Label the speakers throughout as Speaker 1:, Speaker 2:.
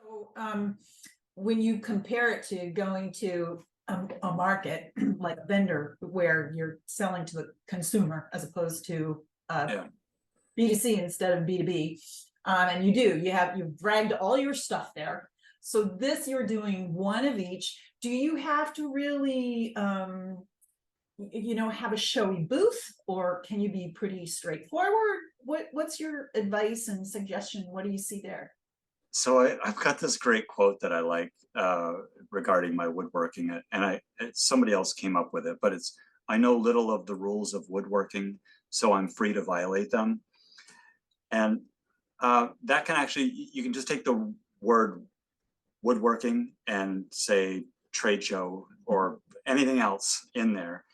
Speaker 1: So, when you compare it to going to a market like a vendor where you're selling to the consumer as opposed to
Speaker 2: Yeah.
Speaker 1: B2C instead of B2B, and you've dragged all your stuff there. So this you're doing one of each. Do you have to really have a showy booth, or can you be pretty straightforward? What's your advice and suggestion? What do you see there?
Speaker 2: So I've got this great quote that I like regarding my woodworking, and somebody else came up with it, but I know little of the rules of woodworking, so I'm free to violate them. And that can actually, you can just take the word woodworking and say trade show or anything else in there.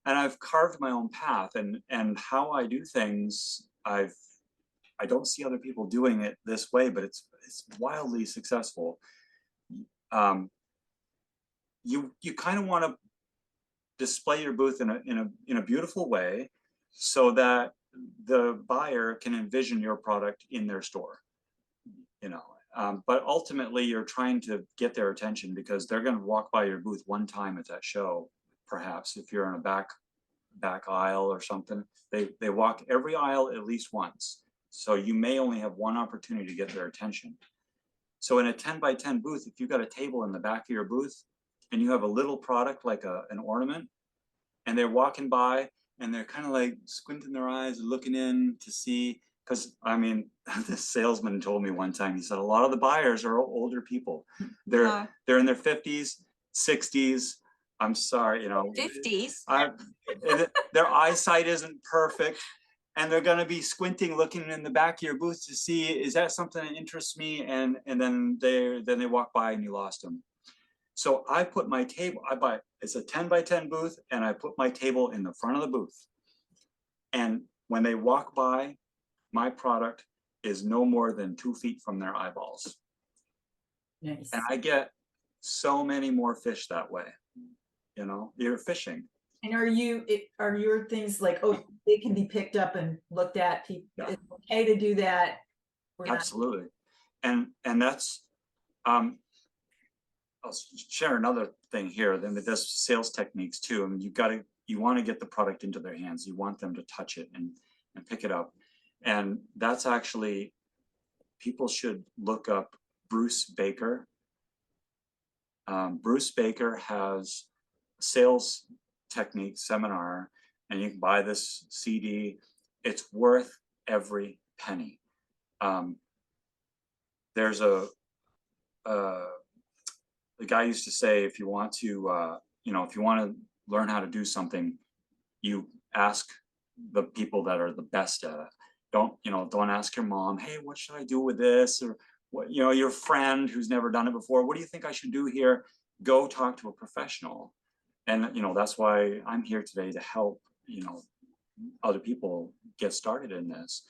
Speaker 2: And I've carved my own path, and how I do things, I don't see other people doing it this way, but it's wildly successful. You kind of want to display your booth in a beautiful way so that the buyer can envision your product in their store, but ultimately you're trying to get their attention because they're going to walk by your booth one time at that show. Perhaps if you're in a back aisle or something, they walk every aisle at least once. So you may only have one opportunity to get their attention. So in a 10 by 10 booth, if you've got a table in the back of your booth and you have a little product like an ornament, and they're walking by and they're kind of like squinting their eyes and looking in to see, because I mean, this salesman told me one time, he said, a lot of the buyers are older people. They're in their 50s, 60s. I'm sorry,
Speaker 3: 50s.
Speaker 2: Their eyesight isn't perfect. And they're going to be squinting, looking in the back of your booth to see, is that something that interests me? And then they walk by and you lost them. So I put my table, it's a 10 by 10 booth, and I put my table in the front of the booth. And when they walk by, my product is no more than 2 feet from their eyeballs.
Speaker 1: Nice.
Speaker 2: And I get so many more fish that way. You're fishing.
Speaker 1: And are your things like, oh, they can be picked up and looked at?
Speaker 2: Yeah.
Speaker 1: It's okay to do that?
Speaker 2: Absolutely. And that's, I'll share another thing here. Then there's sales techniques too. I mean, you want to get the product into their hands. You want them to touch it and pick it up. And that's actually, people should look up Bruce Baker. Bruce Baker has a sales technique seminar, and you can buy this CD. It's worth every penny. There's the guy used to say, if you want to learn how to do something, you ask the people that are the best at it. Don't ask your mom, hey, what should I do with this? Or what, your friend who's never done it before, what do you think I should do here? Go talk to a professional. And that's why I'm here today, to help other people get started in this.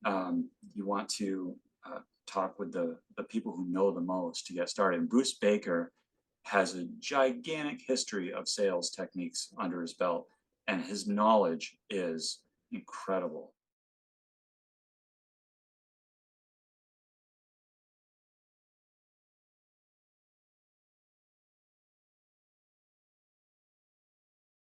Speaker 2: You want to talk with the people who know the most to get started. And Bruce Baker has a gigantic history of sales techniques under his belt, and his knowledge is incredible.